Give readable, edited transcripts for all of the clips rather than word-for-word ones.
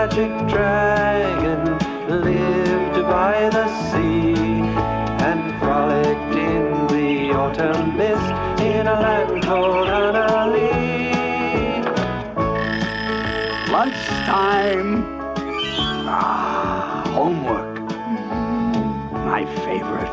magic dragon lived by the sea and frolicked in the autumn mist in a land called Annalee. Lunchtime. Homework. My favorite.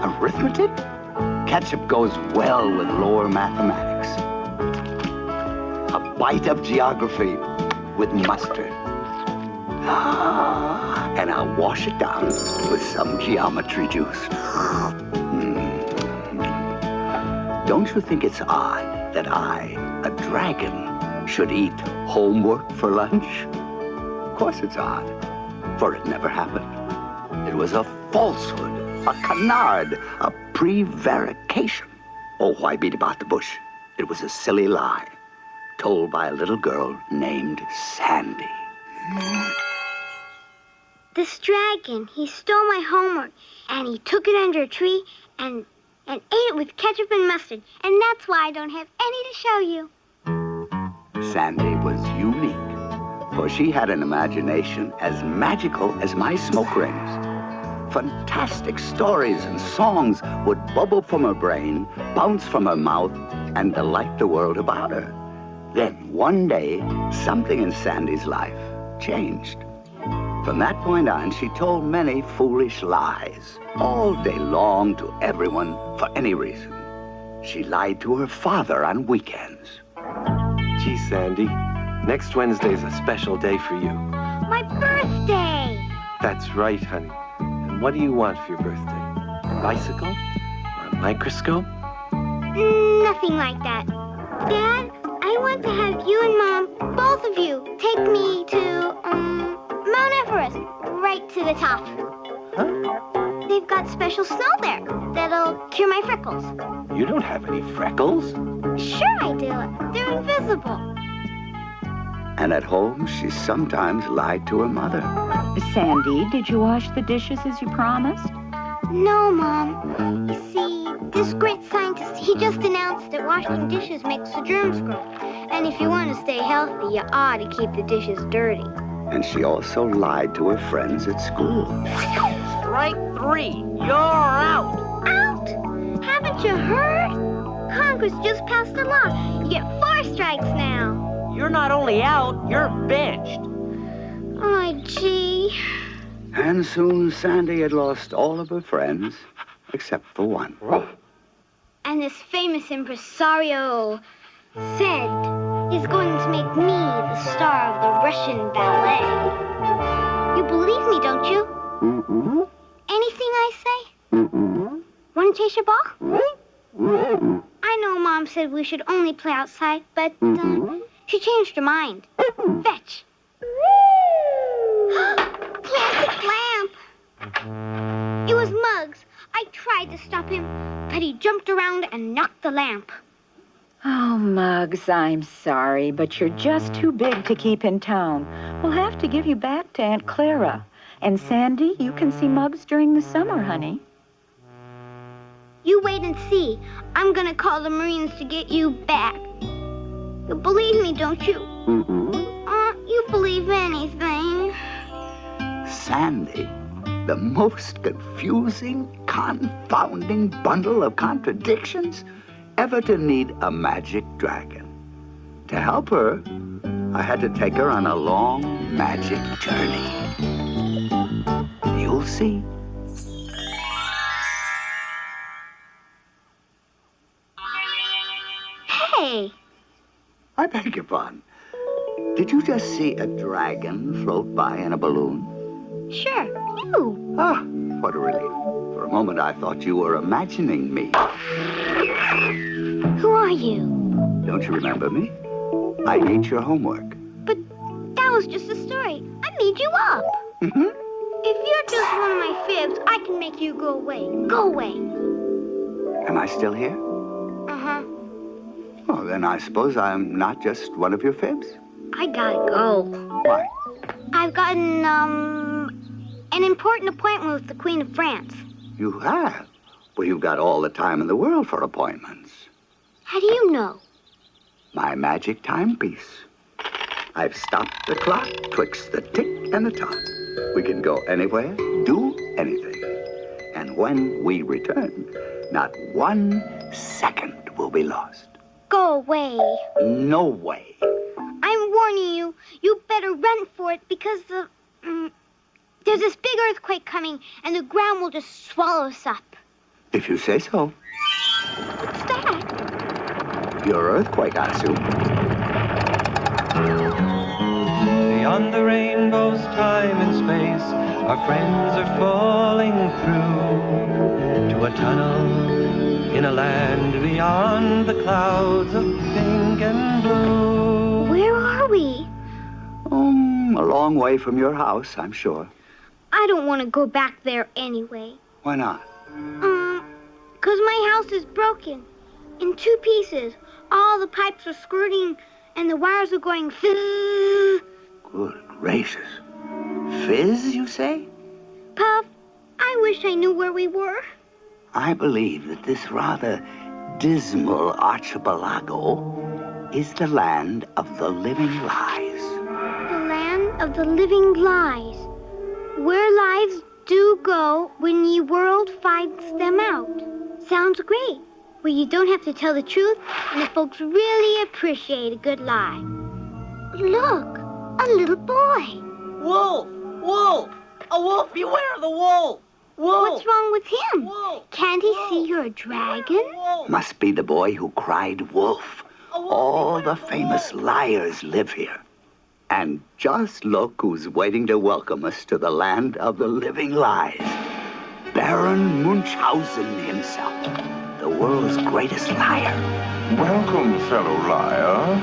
Arithmetic? Ketchup goes well with lower mathematics. A bite of geography with mustard. And I'll wash it down with some geometry juice. Don't you think it's odd that I, a dragon, should eat homework for lunch? Of course it's odd, for it never happened. It was a falsehood, a canard, a prevarication. Oh, why beat about the bush? It was a silly lie, told by a little girl named Sandy. This dragon, he stole my homework, and he took it under a tree and ate it with ketchup and mustard. And that's why I don't have any to show you. Sandy was unique, for she had an imagination as magical as my smoke rings. Fantastic stories and songs would bubble from her brain, bounce from her mouth, and delight the world about her. Then, one day, something in Sandy's life changed. From that point on, she told many foolish lies, all day long to everyone for any reason. She lied to her father on weekends. Gee, Sandy, next Wednesday's a special day for you. My birthday! That's right, honey. And what do you want for your birthday? A bicycle? Or a microscope? Nothing like that. Dad, I want to have you and Mom, both of you, take me to, Mount Everest, right to the top. Huh? They've got special snow there that'll cure my freckles. You don't have any freckles. Sure I do. They're invisible. And at home, she sometimes lied to her mother. Sandy, did you wash the dishes as you promised? No, Mom. You see, this great scientist, he just announced that washing dishes makes the germs grow. And if you want to stay healthy, you ought to keep the dishes dirty. And she also lied to her friends at school. Strike 3. You're out. Out? Haven't you heard? Congress just passed a law. You get 4 strikes now. You're not only out, you're benched. Oh, gee. And soon Sandy had lost all of her friends, except for one. And this famous impresario said he's going to make me the star of the Russian ballet. You believe me, don't you? Mm-mm. Anything I say? Mm-mm. Want to chase your ball? Mm-mm. I know Mom said we should only play outside, but Mm-mm. she changed her mind. Fetch. Plastic lamp. It was Muggs. I tried to stop him, but he jumped around and knocked the lamp. Oh, Muggs, I'm sorry, but you're just too big to keep in town. We'll have to give you back to Aunt Clara. And Sandy, you can see Muggs during the summer, honey. You wait and see. I'm going to call the Marines to get you back. You believe me, don't you? Mm-mm. You believe anything. Sandy, the most confusing, confounding bundle of contradictions ever to need a magic dragon. To help her, I had to take her on a long magic journey. You'll see. Hey. I beg your pardon. Did you just see a dragon float by in a balloon? Sure, you. Ah, what a relief. For a moment, I thought you were imagining me. Who are you? Don't you remember me? I ate your homework. But that was just a story. I made you up. Mm-hmm. If you're just one of my fibs, I can make you go away. Go away. Am I still here? Uh-huh. Oh, then I suppose I'm not just one of your fibs. I gotta go. Why? I've gotten, an important appointment with the Queen of France. You have? Well, you've got all the time in the world for appointments. How do you know? My magic timepiece. I've stopped the clock twixt the tick and the tock. We can go anywhere, do anything. And when we return, not 1 second will be lost. Go away. No way. I'm warning you. You better run for it because there's this big earthquake coming and the ground will just swallow us up. If you say so. What's that? Your earthquake, I assume. Beyond the rainbow's time and space, our friends are falling through to a tunnel in a land beyond the clouds of pink and blue. Where are we? A long way from your house, I'm sure. I don't want to go back there anyway. Why not? 'Cause my house is broken in 2 pieces. All the pipes are squirting and the wires are going fizz. Good gracious. Fizz, you say? Puff, I wish I knew where we were. I believe that this rather dismal archipelago is the land of the living lies. The land of the living lies. Where lives do go when ye world finds them out. Sounds great. Where you don't have to tell the truth and the folks really appreciate a good lie. Look, a little boy. Wolf! Wolf! A wolf! Beware the wolf! Wolf! What's wrong with him? Wolf! Can't he see you're a dragon? Wolf! Must be the boy who cried wolf. All the famous liars live here. And just look who's waiting to welcome us to the land of the living lies. Baron Munchausen himself, the world's greatest liar. Welcome, fellow liar.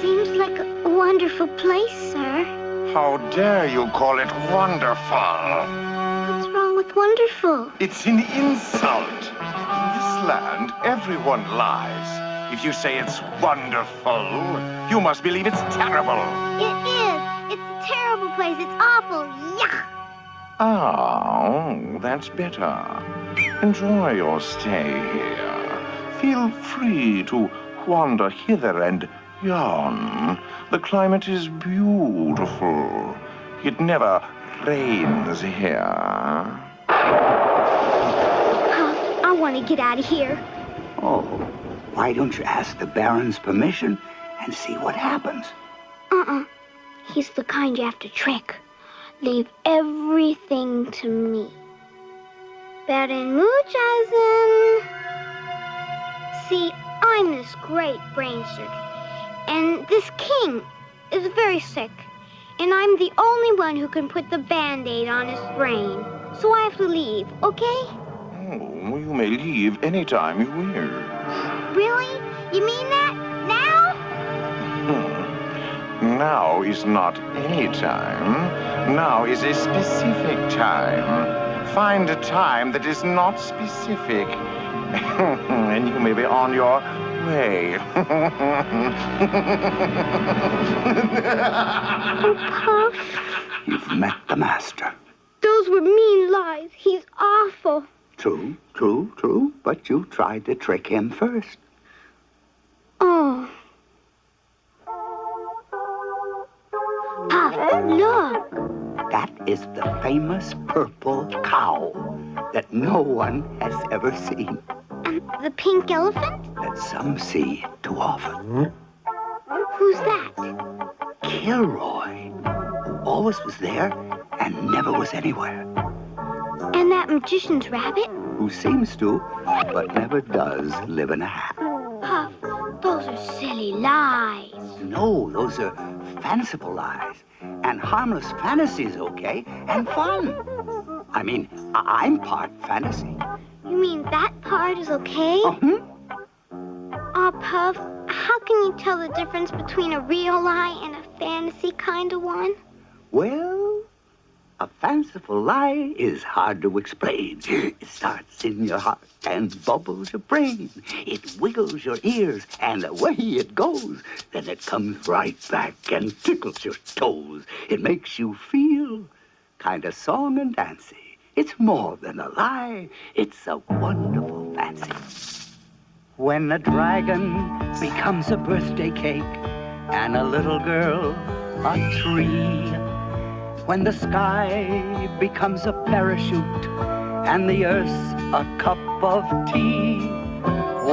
Seems like a wonderful place, sir. How dare you call it wonderful? What's wrong with wonderful? It's an insult. In this land, everyone lies. If you say it's wonderful, you must believe it's terrible. It is. It's a terrible place. It's awful. Yuck. Oh, that's better. Enjoy your stay here. Feel free to wander hither and yon. The climate is beautiful. It never rains here. I want to get out of here. Oh, why don't you ask the Baron's permission and see what happens? He's the kind you have to trick. Leave everything to me. Baron Munchausen. See, I'm this great brain surgeon, and this king is very sick, and I'm the only one who can put the Band-Aid on his brain. So I have to leave, okay? Oh, you may leave anytime you wish. Really? You mean that? Now? Now is not any time. Now is a specific time. Find a time that is not specific, and you may be on your way. Oh, Puff, You've met the master. those were mean lies. He's awful. True, true, true. But you tried to trick him first. Oh. Puff, look. That is the famous purple cow that no one has ever seen, The pink elephant? that some see too often. Who's that? Kilroy, who always was there and never was anywhere, And that magician's rabbit? who seems to, but never does, live in a hat. Puff, those are silly lies. No, those are fanciful lies. And harmless fantasies, okay? And fun. I mean, I'm part fantasy. You mean that part is okay? Uh-huh. Aw, Puff, how can you tell the difference between a real lie and a fantasy kind of one? Well, a fanciful lie is hard to explain. It starts in your heart and bubbles your brain. It wiggles your ears, and away it goes. Then it comes right back and tickles your toes. It makes you feel kind of song and dancy. It's more than a lie. It's a wonderful fancy. When a dragon becomes a birthday cake, and a little girl a tree. When the sky becomes a parachute and the earth's a cup of tea.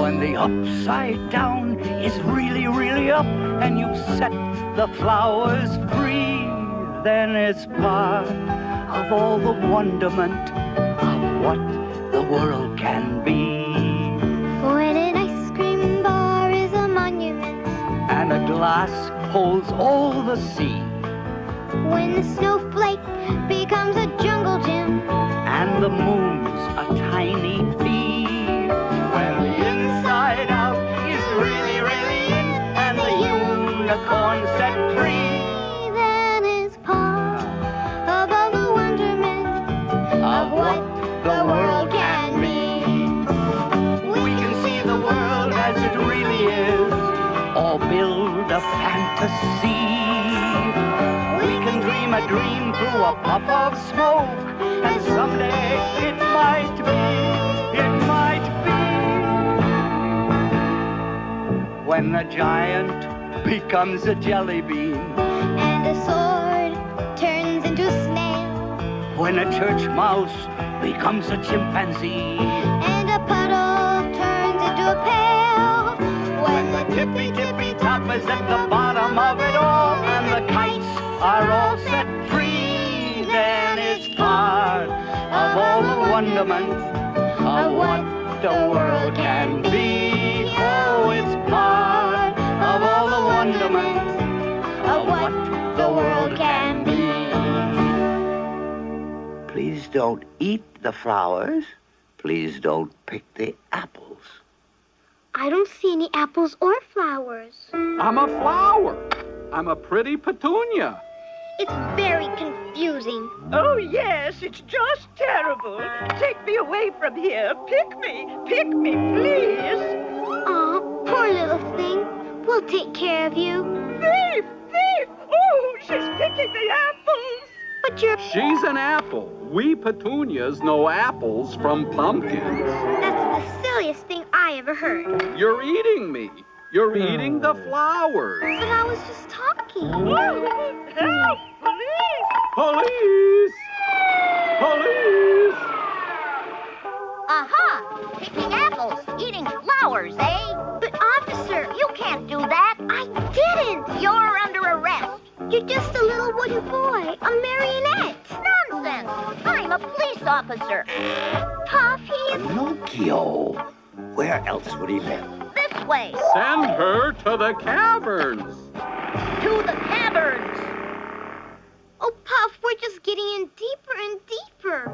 When the upside down is really, really up and you set the flowers free, then it's part of all the wonderment of what the world can be. When an ice cream bar is a monument And a glass holds all the sea. when the snowflake becomes a jungle gym. And the moon's a tiny bee. When the inside out is really, really in, and the unicorn set free, Then it's part of all the wonderment of what the world can be. We can see the world as it really is, or build a fantasy. We can dream a dream through a puff of smoke, and someday it might be. When a giant becomes a jelly bean, And a sword turns into a snail. when a church mouse becomes a chimpanzee, And a puddle turns into a pail. when the tippy top is at the bottom of it all, and the kites are all set free, then it's part of all the wonderment of what the world can be. Oh, it's part of all the wonderment of what the world can be. Please don't eat the flowers. Please don't pick the apples. I don't see any apples or flowers. I'm a flower. I'm a pretty petunia. It's very confusing. Oh, yes, it's just terrible. Take me away from here. Pick me, please. Aw, poor little thing. We'll take care of you. Thief! Oh, she's picking the apples. But you're... She's an apple. We petunias know apples from pumpkins. That's the silliest thing I ever heard. You're eating me. You're eating the flowers. But I was just talking. Help! Police! Police! Police! Aha! Picking apples, eating flowers, eh? But officer, You can't do that. I didn't. You're under arrest. You're just a little wooden boy, a marionette. Nonsense. I'm a police officer. Puff, he's... Pinocchio. Where else would he live? This way. Send her to the caverns. To the caverns. Oh, Puff, we're just getting in deeper and deeper.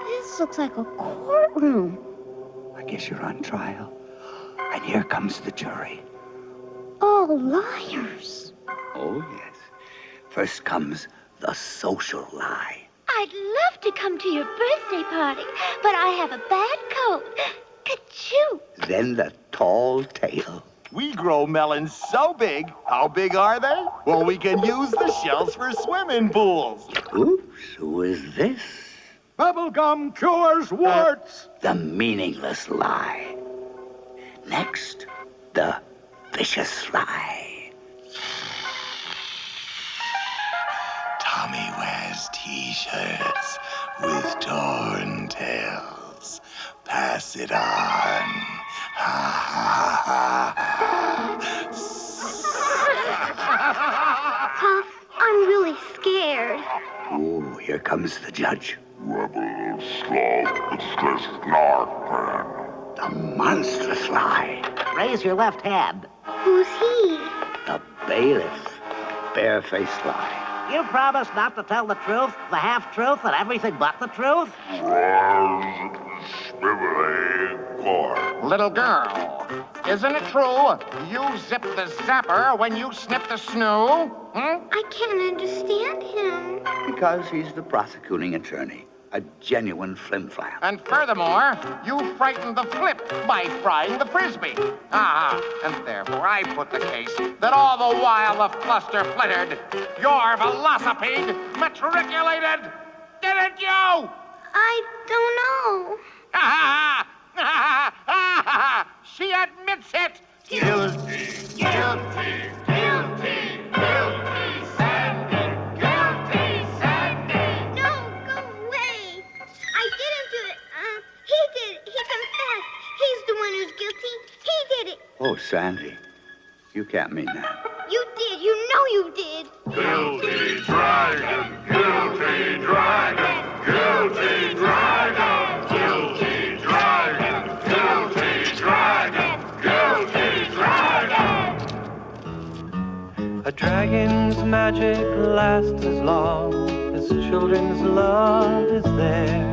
This looks like a courtroom. I guess you're on trial. And here comes the jury. All liars. Oh, yes. First comes the social lie. I'd love to come to your birthday party, but I have a bad cold. Ka-choo! Then the tall tale. We grow melons so big. How big are they? Well, we can use the shells for swimming pools. Oops, who is this? Bubblegum cures warts. The meaningless lie. Next, the vicious lie. Tommy wears t-shirts with torn tails. Pass it on. Ha ha ha. Puff, I'm really scared. Ooh, here comes the judge. The monstrous lie. Raise your left hand. Who's he? The bailiff. Barefaced lie. You promise not to tell the truth, the half-truth, and everything but the truth? Little girl, isn't it true you zip the zapper when you snip the snoo? I can't understand him. Because he's the prosecuting attorney. A genuine flim-flam. And furthermore, you frightened the flip by frying the frisbee. And therefore I put the case that all the while the fluster flittered, your velocipede matriculated did it, you? I don't know. She admits it. Guilty, guilty, guilty, guilty, Sandy, guilty, Sandy. No, go away. I didn't do it. He did it. He confessed. He's the one who's guilty. He did it. Oh, Sandy, you can't mean that. You did. You know you did. Guilty dragon, guilty dragon, guilty dragon, guilty dragon, guilty dragon, guilty dragon. A dragon's magic lasts as long as children's love is there.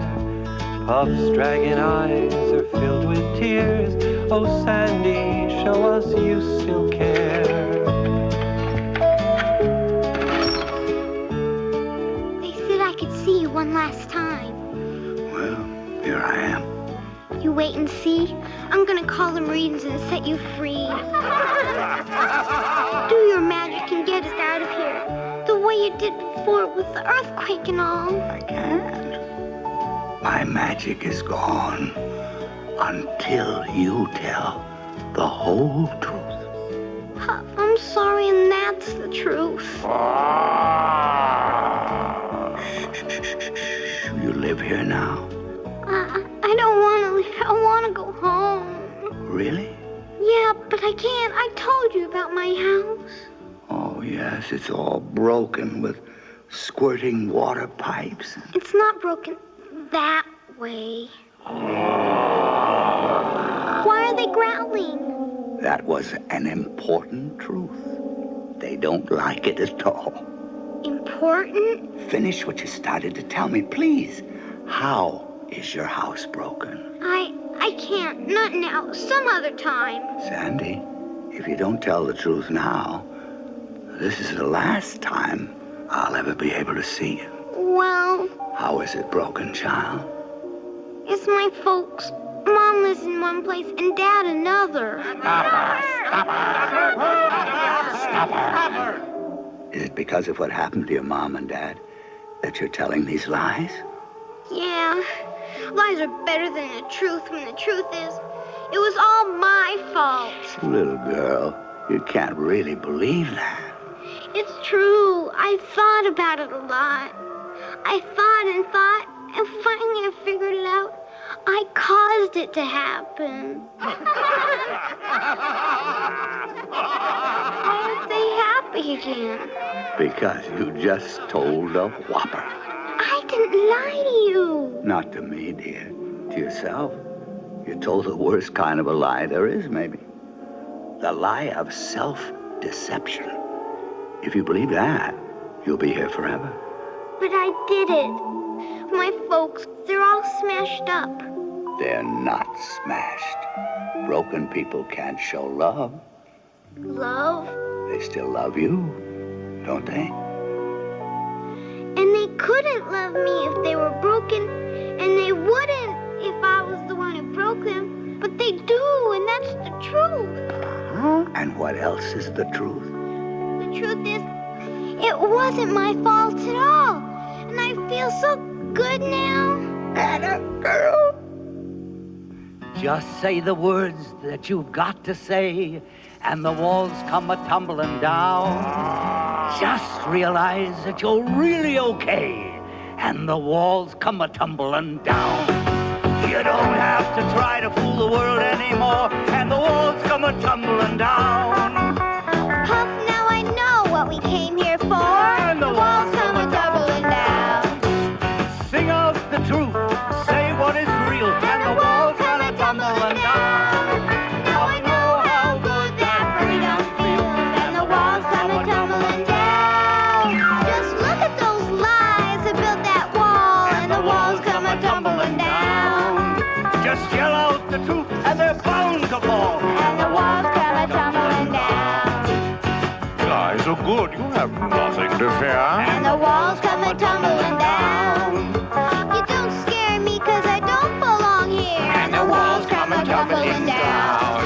Puff's dragon eyes are filled with tears. Oh, Sandy, show us you still care. They said I could see you one last time. Well, here I am. You wait and see. I'm gonna call them readings and set you free. Do your magic and get us out of here. The way you did before with the earthquake and all. I can't. My magic is gone until you tell the whole truth. Puff, I'm sorry, and that's the truth. Shh. You live here now? I don't want to leave. I want to go home. Really? Yeah, but I can't. I told you about my house. Oh, yes, it's all broken with squirting water pipes. It's not broken that way. Why are they growling? That was an important truth. They don't like it at all. Important? Finish what you started to tell me, please. How is your house broken? I can't. Not now. Some other time. Sandy, if you don't tell the truth now, this is the last time I'll ever be able to see you. Well, How is it broken, child? it's my folks. Mom lives in one place and Dad another. Stop her. Is it because of what happened to your mom and dad that you're telling these lies? Yeah. Lies are better than the truth when the truth is, it was all my fault. Little girl, you can't really believe that. It's true. I thought about it a lot. I thought, and finally I figured it out. I caused it to happen. Why aren't they happy again? Because you just told a whopper. I didn't lie to you. Not to me, dear. To yourself. You told the worst kind of a lie there is, maybe. The lie of self-deception. If you believe that, you'll be here forever. But I did it. My folks, they're all smashed up. They're not smashed. Broken people can't show love. Love? They still love you, don't they? And they couldn't love me if they were broken, and they wouldn't if I was the one who broke them. But they do, and that's the truth. And what else is the truth? The truth is, it wasn't my fault at all. And I feel so good now. Anna, girl. Just say the words that you've got to say, and the walls come a-tumbling down. Just realize that you're really okay, and the walls come a-tumbling down. You don't have to try to fool the world anymore, and the walls come a-tumbling down. Puff, now I know what we came here for. And the walls come a-tumbling down. Sing out the truth, say what is real, and the walls come a-tumbling down. Now I know how good that freedom feels, and the walls come a-tumbling down. Just look at those lies that built that wall, and the walls come a-tumbling down. Just yell out the truth, and they're bound to fall. And the walls come a-tumbling down. Lies are good. You have nothing to fear. And the walls come a-tumbling down. You don't scare me 'cause I don't belong here. And the walls come a-tumbling down.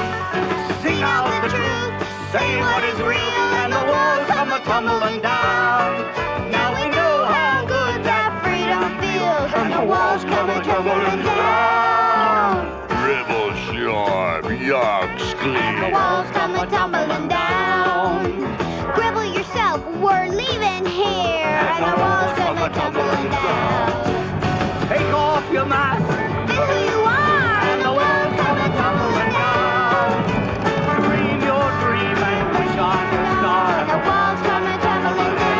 Sing out the truth, say what is real, and the walls come a-tumbling down. Now we know how good that freedom feels. a tumbling down. Gribble yourself, we're leaving here, and the walls come a tumbling down. Take off your mask. Be who you are, and the walls come a tumbling down. Dream your dream and wish on your star. And the walls come a tumbling down.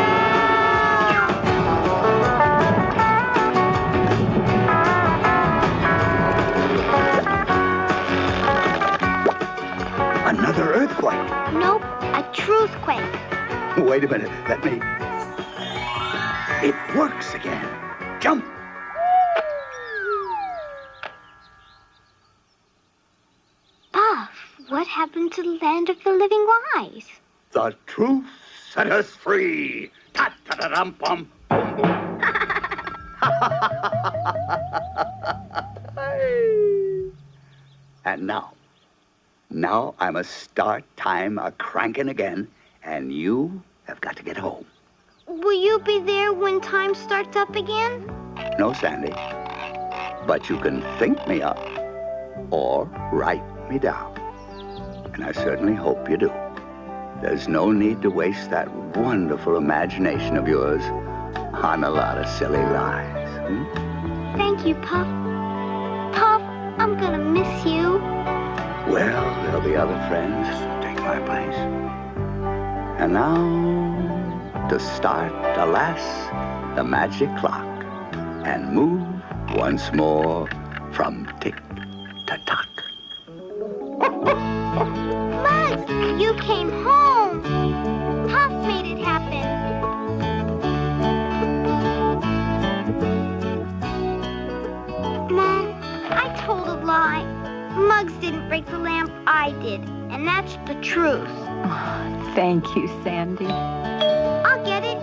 Another earthquake. Nope, a truthquake. Wait a minute. Let me... It works again. Jump. Puff, what happened to the land of the living wise? The truth set us free. Ta-ta-da-dum-bum. And now I must start time a-cranking again, and you have got to get home. Will you be there when time starts up again? No, Sandy. But you can think me up or write me down. And I certainly hope you do. There's no need to waste that wonderful imagination of yours on a lot of silly lies. Thank you, Puff. Puff, I'm gonna miss you. Well, there'll be other friends to take my place. And now, to start, alas, the magic clock, and move once more from tick to tock. Muggs, you came home. Puff made it happen. Mom, I told a lie. Muggs didn't break the lamp, I did. And that's the truth. Oh, thank you, Sandy. I'll get it.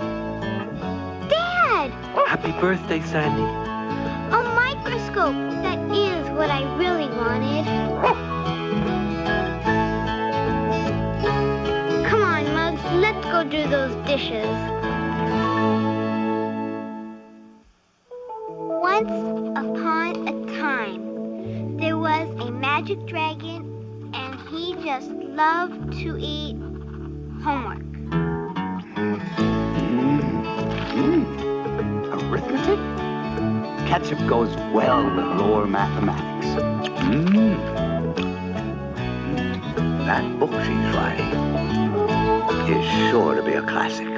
Dad! Happy birthday, Sandy. A microscope. That is what I really wanted. Come on, Muggs. Let's go do those dishes. Once upon a time, there was a magic dragon, and he just loved to eat homework. Arithmetic? Ketchup goes well with lower mathematics. That book she's writing is sure to be a classic.